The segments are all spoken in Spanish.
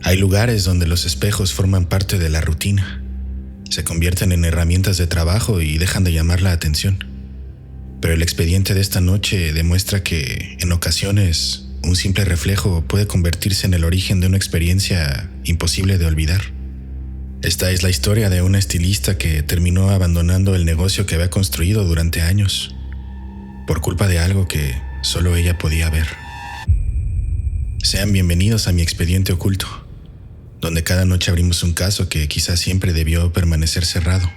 Hay lugares donde los espejos forman parte de la rutina, se convierten en herramientas de trabajo y dejan de llamar la atención. Pero el expediente de esta noche demuestra que, en ocasiones, un simple reflejo puede convertirse en el origen de una experiencia imposible de olvidar. Esta es la historia de una estilista que terminó abandonando el negocio que había construido durante años, por culpa de algo que solo ella podía ver. Sean bienvenidos a mi expediente oculto, donde cada noche abrimos un caso que quizás siempre debió permanecer cerrado.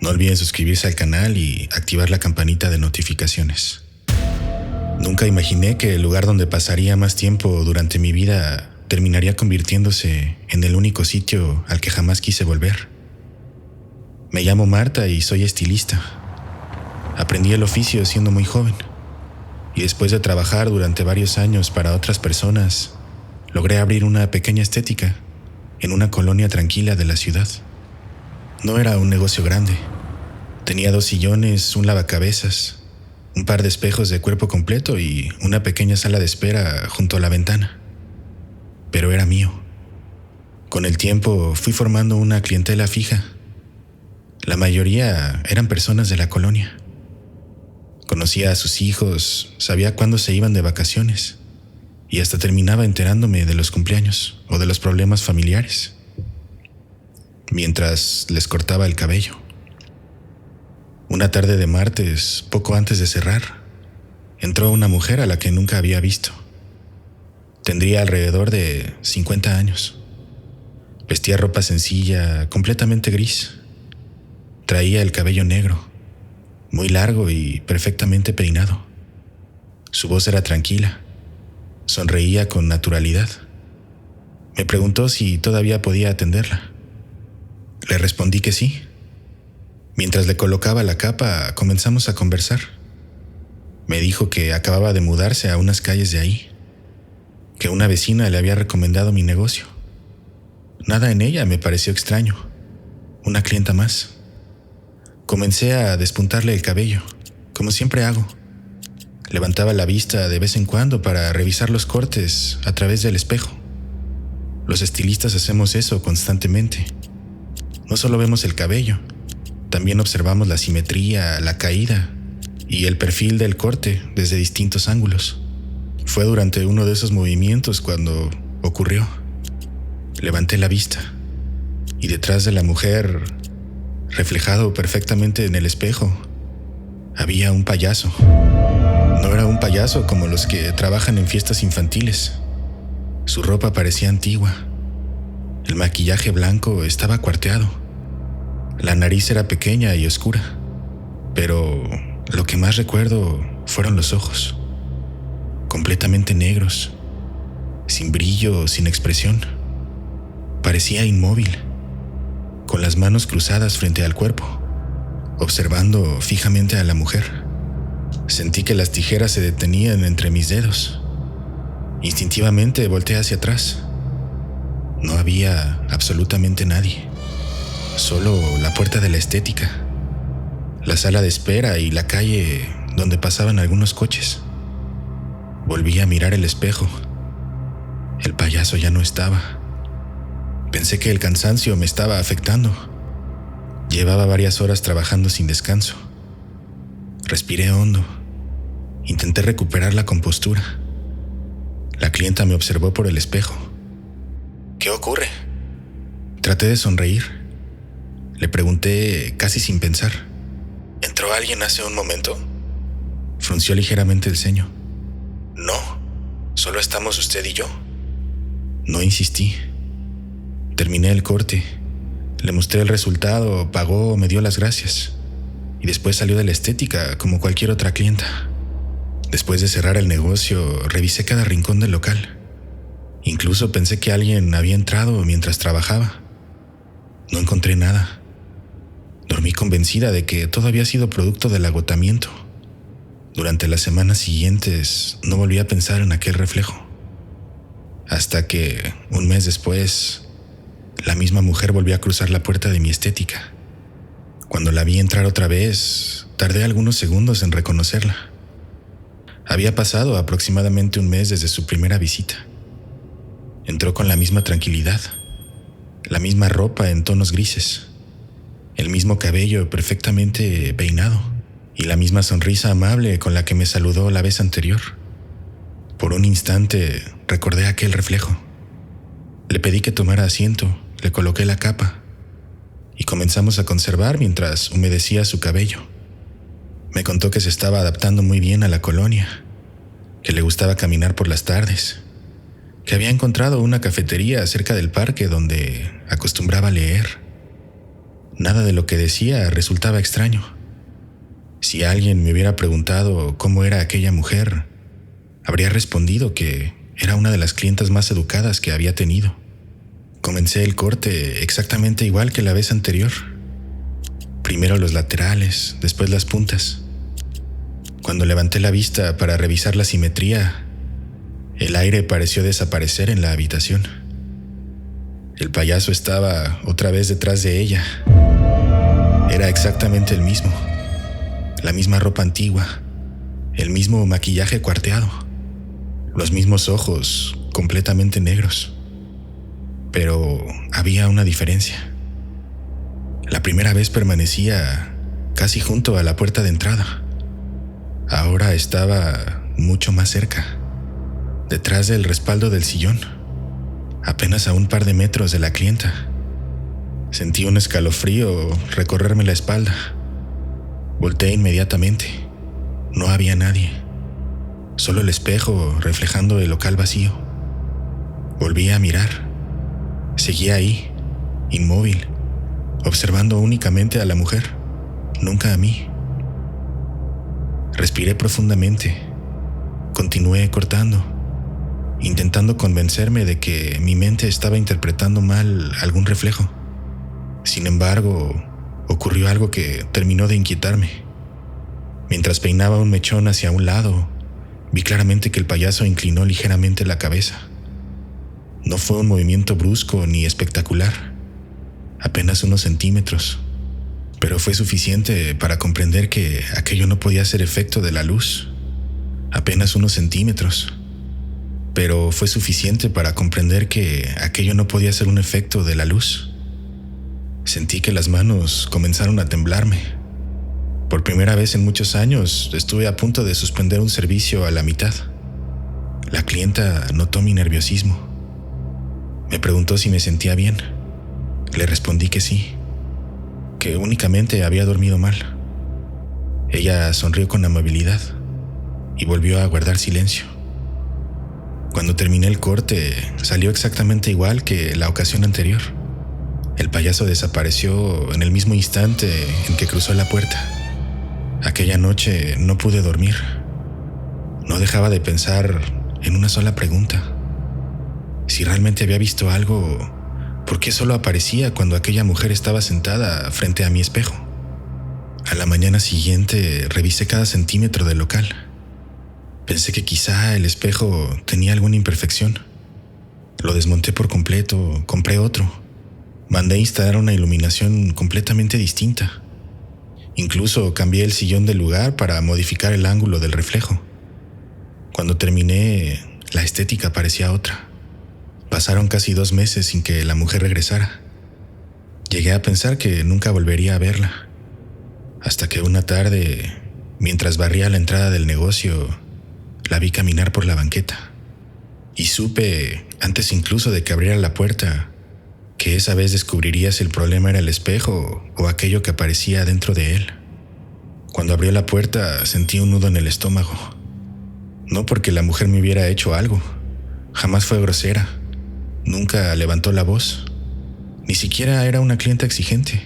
No olviden suscribirse al canal y activar la campanita de notificaciones. Nunca imaginé que el lugar donde pasaría más tiempo durante mi vida terminaría convirtiéndose en el único sitio al que jamás quise volver. Me llamo Marta y soy estilista. Aprendí el oficio siendo muy joven, y después de trabajar durante varios años para otras personas, logré abrir una pequeña estética en una colonia tranquila de la ciudad. No era un negocio grande. Tenía 2 sillones, un lavacabezas, un par de espejos de cuerpo completo y una pequeña sala de espera junto a la ventana. Pero era mío. Con el tiempo fui formando una clientela fija. La mayoría eran personas de la colonia. Conocía a sus hijos, sabía cuándo se iban de vacaciones y hasta terminaba enterándome de los cumpleaños o de los problemas familiares, mientras les cortaba el cabello. Una tarde de martes, poco antes de cerrar, entró una mujer a la que nunca había visto. Tendría alrededor de 50 años. Vestía ropa sencilla, completamente gris. Traía el cabello negro, muy largo y perfectamente peinado. Su voz era tranquila. Sonreía con naturalidad. Me preguntó si todavía podía atenderla. Le respondí que sí. Mientras le colocaba la capa, comenzamos a conversar. Me dijo que acababa de mudarse a unas calles de ahí, que una vecina le había recomendado mi negocio. Nada en ella me pareció extraño. Una clienta más. Comencé a despuntarle el cabello, como siempre hago. Levantaba la vista de vez en cuando para revisar los cortes a través del espejo. Los estilistas hacemos eso constantemente. No solo vemos el cabello, también observamos la simetría, la caída y el perfil del corte desde distintos ángulos. Fue durante uno de esos movimientos cuando ocurrió. Levanté la vista y detrás de la mujer, reflejado perfectamente en el espejo, había un payaso. No era un payaso como los que trabajan en fiestas infantiles. Su ropa parecía antigua. El maquillaje blanco estaba cuarteado. La nariz era pequeña y oscura. Pero lo que más recuerdo fueron los ojos. Completamente negros, sin brillo, sin expresión. Parecía inmóvil, con las manos cruzadas frente al cuerpo, observando fijamente a la mujer. Sentí que las tijeras se detenían entre mis dedos. Instintivamente volteé hacia atrás. No había absolutamente nadie. Solo la puerta de la estética, la sala de espera y la calle donde pasaban algunos coches. Volví a mirar el espejo. El payaso ya no estaba. Pensé que el cansancio me estaba afectando. Llevaba varias horas trabajando sin descanso. Respiré hondo. Intenté recuperar la compostura. La clienta me observó por el espejo. ¿Qué ocurre? Traté de sonreír. Le pregunté casi sin pensar. ¿Entró alguien hace un momento? Frunció ligeramente el ceño. No, solo estamos usted y yo. No insistí. Terminé el corte. Le mostré el resultado, pagó, me dio las gracias. Y después salió de la estética como cualquier otra clienta. Después de cerrar el negocio, revisé cada rincón del local. Incluso pensé que alguien había entrado mientras trabajaba. No encontré nada. Dormí convencida de que todo había sido producto del agotamiento. Durante las semanas siguientes no volví a pensar en aquel reflejo. Hasta que, un mes después, la misma mujer volvió a cruzar la puerta de mi estética. Cuando la vi entrar otra vez, tardé algunos segundos en reconocerla. Había pasado aproximadamente un mes desde su primera visita. Entró con la misma tranquilidad, la misma ropa en tonos grises, el mismo cabello perfectamente peinado y la misma sonrisa amable con la que me saludó la vez anterior. Por un instante recordé aquel reflejo. Le pedí que tomara asiento, le coloqué la capa y comenzamos a conversar mientras humedecía su cabello. Me contó que se estaba adaptando muy bien a la colonia, que le gustaba caminar por las tardes, que había encontrado una cafetería cerca del parque donde acostumbraba leer. Nada de lo que decía resultaba extraño. Si alguien me hubiera preguntado cómo era aquella mujer, habría respondido que era una de las clientas más educadas que había tenido. Comencé el corte exactamente igual que la vez anterior. Primero los laterales, después las puntas. Cuando levanté la vista para revisar la simetría, el aire pareció desaparecer en la habitación. El payaso estaba otra vez detrás de ella. Era exactamente el mismo. La misma ropa antigua, el mismo maquillaje cuarteado, los mismos ojos completamente negros. Pero había una diferencia. La primera vez permanecía casi junto a la puerta de entrada. Ahora estaba mucho más cerca, detrás del respaldo del sillón, apenas a un par de metros de la clienta. Sentí un escalofrío recorrerme la espalda. Volteé inmediatamente. No había nadie, solo el espejo reflejando el local vacío. Volví a mirar. Seguía ahí, inmóvil, observando únicamente a la mujer, nunca a mí. Respiré profundamente. Continué cortando, intentando convencerme de que mi mente estaba interpretando mal algún reflejo. Sin embargo, ocurrió algo que terminó de inquietarme. Mientras peinaba un mechón hacia un lado, vi claramente que el payaso inclinó ligeramente la cabeza. No fue un movimiento brusco ni espectacular, apenas unos centímetros, pero fue suficiente para comprender que aquello no podía ser efecto de la luz. Apenas unos centímetros, pero fue suficiente para comprender que aquello no podía ser un efecto de la luz. Sentí que las manos comenzaron a temblarme. Por primera vez en muchos años estuve a punto de suspender un servicio a la mitad. La clienta notó mi nerviosismo. Me preguntó si me sentía bien. Le respondí que sí, que únicamente había dormido mal. Ella sonrió con amabilidad y volvió a guardar silencio. Cuando terminé el corte, salió exactamente igual que la ocasión anterior. El payaso desapareció en el mismo instante en que cruzó la puerta. Aquella noche no pude dormir. No dejaba de pensar en una sola pregunta. Si realmente había visto algo, ¿por qué solo aparecía cuando aquella mujer estaba sentada frente a mi espejo? A la mañana siguiente revisé cada centímetro del local. Pensé que quizá el espejo tenía alguna imperfección. Lo desmonté por completo, compré otro. Mandé instalar una iluminación completamente distinta. Incluso cambié el sillón de lugar para modificar el ángulo del reflejo. Cuando terminé, la estética parecía otra. Pasaron casi 2 meses sin que la mujer regresara. Llegué a pensar que nunca volvería a verla. Hasta que una tarde, mientras barría la entrada del negocio, la vi caminar por la banqueta. Y supe, antes incluso de que abriera la puerta, que esa vez descubriría si el problema era el espejo o aquello que aparecía dentro de él. Cuando abrió la puerta sentí un nudo en el estómago. No porque la mujer me hubiera hecho algo. Jamás fue grosera. Nunca levantó la voz. Ni siquiera era una clienta exigente.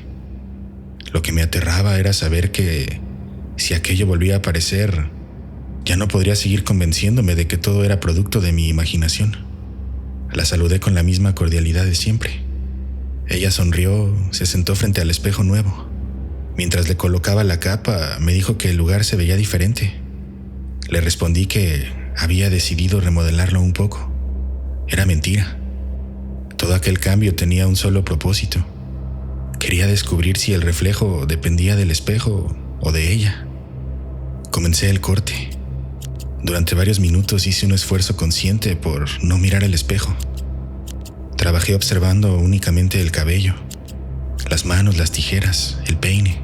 Lo que me aterraba era saber que, si aquello volvía a aparecer, ya no podría seguir convenciéndome de que todo era producto de mi imaginación. La saludé con la misma cordialidad de siempre. Ella sonrió, se sentó frente al espejo nuevo. Mientras le colocaba la capa, me dijo que el lugar se veía diferente. Le respondí que había decidido remodelarlo un poco. Era mentira. Todo aquel cambio tenía un solo propósito. Quería descubrir si el reflejo dependía del espejo o de ella. Comencé el corte. Durante varios minutos hice un esfuerzo consciente por no mirar el espejo. Trabajé observando únicamente el cabello, las manos, las tijeras, el peine.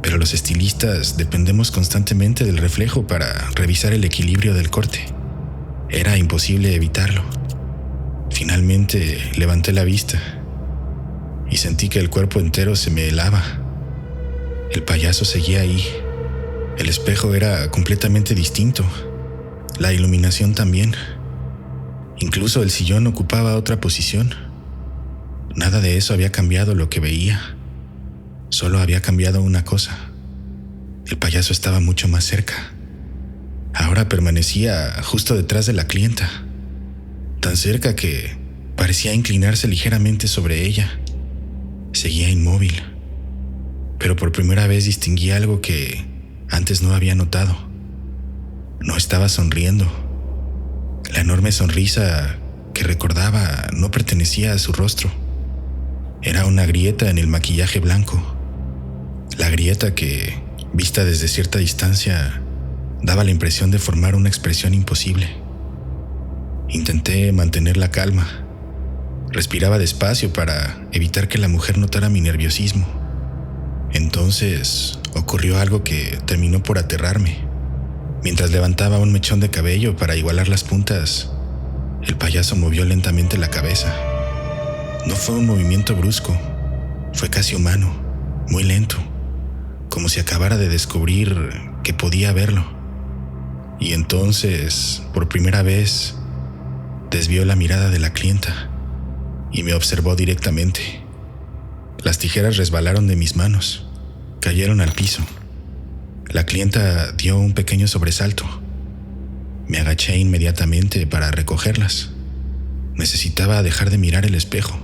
Pero los estilistas dependemos constantemente del reflejo para revisar el equilibrio del corte. Era imposible evitarlo. Finalmente levanté la vista y sentí que el cuerpo entero se me helaba. El payaso seguía ahí. El espejo era completamente distinto. La iluminación también. Incluso el sillón ocupaba otra posición. Nada de eso había cambiado lo que veía. Solo había cambiado una cosa. El payaso estaba mucho más cerca. Ahora permanecía justo detrás de la clienta, tan cerca que parecía inclinarse ligeramente sobre ella. Seguía inmóvil, pero por primera vez distinguí algo que antes no había notado. No estaba sonriendo. La enorme sonrisa que recordaba no pertenecía a su rostro. Era una grieta en el maquillaje blanco. La grieta que, vista desde cierta distancia, daba la impresión de formar una expresión imposible. Intenté mantener la calma. Respiraba despacio para evitar que la mujer notara mi nerviosismo. Entonces ocurrió algo que terminó por aterrarme. Mientras levantaba un mechón de cabello para igualar las puntas, el payaso movió lentamente la cabeza. No fue un movimiento brusco, fue casi humano, muy lento, como si acabara de descubrir que podía verlo. Y entonces, por primera vez, desvió la mirada de la clienta y me observó directamente. Las tijeras resbalaron de mis manos, cayeron al piso. La clienta dio un pequeño sobresalto. Me agaché inmediatamente para recogerlas. Necesitaba dejar de mirar el espejo.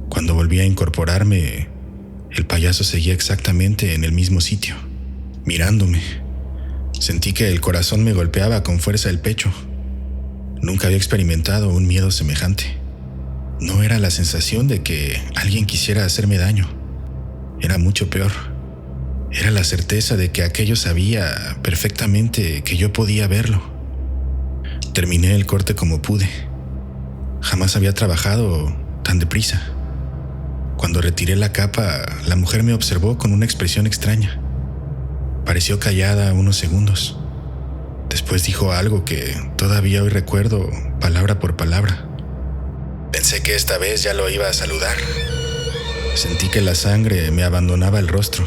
Cuando volví a incorporarme, el payaso seguía exactamente en el mismo sitio, mirándome. Sentí que el corazón me golpeaba con fuerza el pecho. Nunca había experimentado un miedo semejante. No era la sensación de que alguien quisiera hacerme daño. Era mucho peor. Era la certeza de que aquello sabía perfectamente que yo podía verlo. Terminé el corte como pude. Jamás había trabajado tan deprisa. Cuando retiré la capa, la mujer me observó con una expresión extraña. Pareció callada unos segundos. Después dijo algo que todavía hoy recuerdo palabra por palabra. Pensé que esta vez ya lo iba a saludar. Sentí que la sangre me abandonaba el rostro.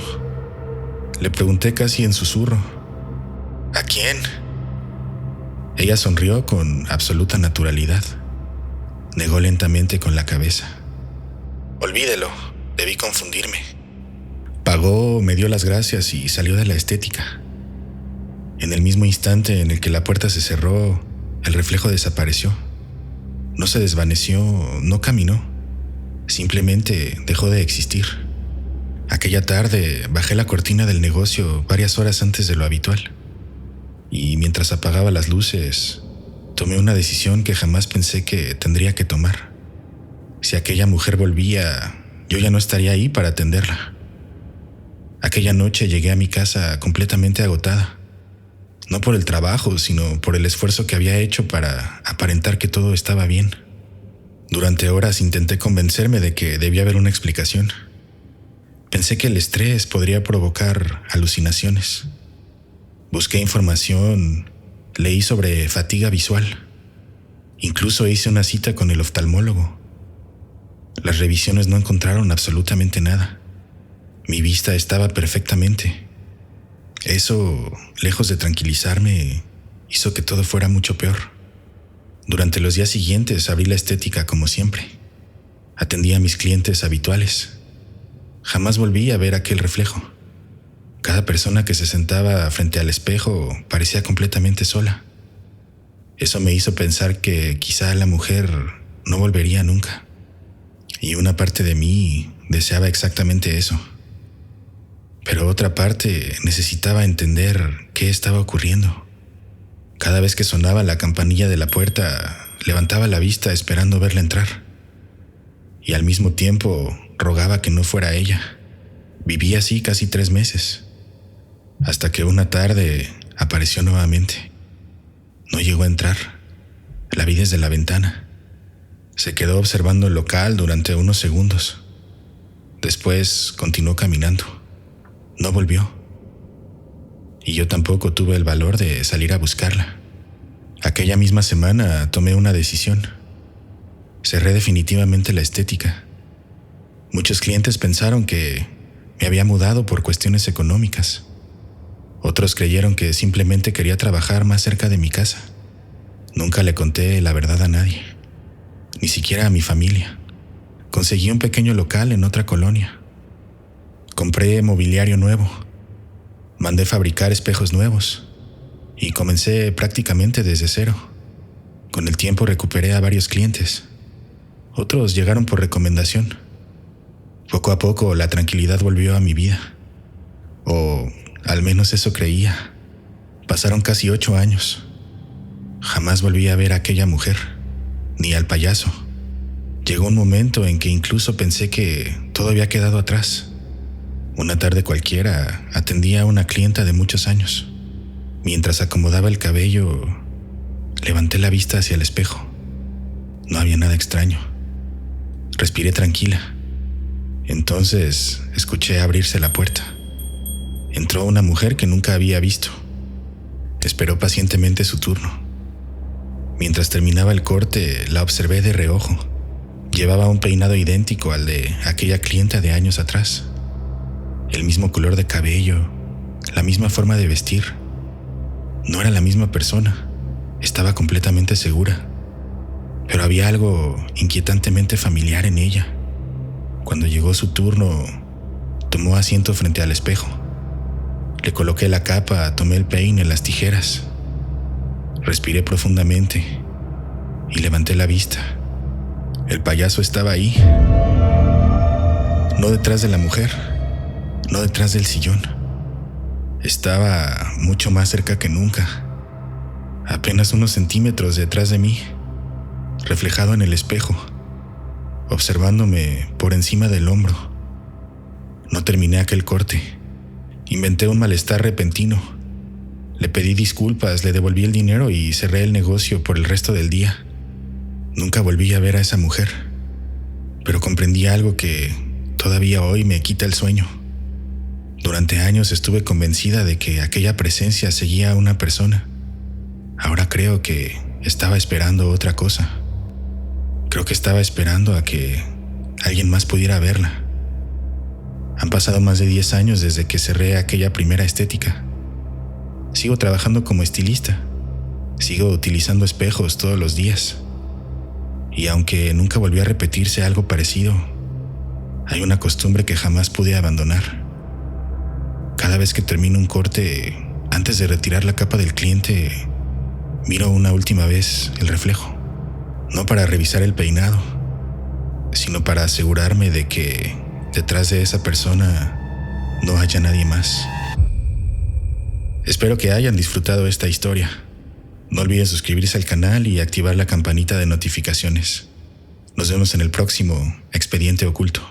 Le pregunté casi en susurro: ¿a quién? Ella sonrió con absoluta naturalidad. Negó lentamente con la cabeza. Olvídelo, debí confundirme. Pagó, me dio las gracias y salió de la estética. En el mismo instante en el que la puerta se cerró, el reflejo desapareció. No se desvaneció, no caminó. Simplemente dejó de existir. Aquella tarde bajé la cortina del negocio varias horas antes de lo habitual. Y mientras apagaba las luces, tomé una decisión que jamás pensé que tendría que tomar. Si aquella mujer volvía, yo ya no estaría ahí para atenderla. Aquella noche llegué a mi casa completamente agotada. No por el trabajo, sino por el esfuerzo que había hecho para aparentar que todo estaba bien. Durante horas intenté convencerme de que debía haber una explicación. Pensé que el estrés podría provocar alucinaciones. Busqué información, leí sobre fatiga visual. Incluso hice una cita con el oftalmólogo. Las revisiones no encontraron absolutamente nada. Mi vista estaba perfectamente. Eso, lejos de tranquilizarme, hizo que todo fuera mucho peor. Durante los días siguientes abrí la estética como siempre. Atendí a mis clientes habituales. Jamás volví a ver aquel reflejo. Cada persona que se sentaba frente al espejo parecía completamente sola. Eso me hizo pensar que quizá la mujer no volvería nunca. Y una parte de mí deseaba exactamente eso. Pero otra parte necesitaba entender qué estaba ocurriendo. Cada vez que sonaba la campanilla de la puerta, levantaba la vista esperando verla entrar. Y al mismo tiempo rogaba que no fuera ella. Viví así casi 3 meses, hasta que una tarde apareció nuevamente. No llegó a entrar. La vi desde la ventana. Se quedó observando el local durante unos segundos. Después continuó caminando. No volvió. Y yo tampoco tuve el valor de salir a buscarla. Aquella misma semana tomé una decisión. Cerré definitivamente la estética. Muchos clientes pensaron que me había mudado por cuestiones económicas. Otros creyeron que simplemente quería trabajar más cerca de mi casa. Nunca le conté la verdad a nadie, ni siquiera a mi familia. Conseguí un pequeño local en otra colonia. Compré mobiliario nuevo. Mandé fabricar espejos nuevos y comencé prácticamente desde cero. Con el tiempo recuperé a varios clientes. Otros llegaron por recomendación. Poco a poco la tranquilidad volvió a mi vida. O al menos eso creía. Pasaron casi 8 años. Jamás volví a ver a aquella mujer, ni al payaso. Llegó un momento en que incluso pensé que todo había quedado atrás. Una tarde cualquiera atendía a una clienta de muchos años. Mientras acomodaba el cabello, levanté la vista hacia el espejo. No había nada extraño. Respiré tranquila. Entonces escuché abrirse la puerta. Entró una mujer que nunca había visto. Esperó pacientemente su turno. Mientras terminaba el corte, la observé de reojo. Llevaba un peinado idéntico al de aquella clienta de años atrás. El mismo color de cabello, la misma forma de vestir. No era la misma persona, estaba completamente segura. Pero había algo inquietantemente familiar en ella. Cuando llegó su turno, tomó asiento frente al espejo. Le coloqué la capa, tomé el peine, las tijeras. Respiré profundamente y levanté la vista. El payaso estaba ahí. No detrás de la mujer, no detrás del sillón. Estaba mucho más cerca que nunca. Apenas unos centímetros detrás de mí, reflejado en el espejo, observándome por encima del hombro. No terminé aquel corte. Inventé un malestar repentino. Le pedí disculpas, le devolví el dinero y cerré el negocio por el resto del día. Nunca volví a ver a esa mujer, pero comprendí algo que todavía hoy me quita el sueño. Durante años estuve convencida de que aquella presencia seguía a una persona. Ahora creo que estaba esperando otra cosa. Creo que estaba esperando a que alguien más pudiera verla. Han pasado más de 10 años desde que cerré aquella primera estética. Sigo trabajando como estilista. Sigo utilizando espejos todos los días. Y aunque nunca volvió a repetirse algo parecido, hay una costumbre que jamás pude abandonar. Cada vez que termino un corte, antes de retirar la capa del cliente, miro una última vez el reflejo. No para revisar el peinado, sino para asegurarme de que detrás de esa persona no haya nadie más. Espero que hayan disfrutado esta historia. No olviden suscribirse al canal y activar la campanita de notificaciones. Nos vemos en el próximo Expediente Oculto.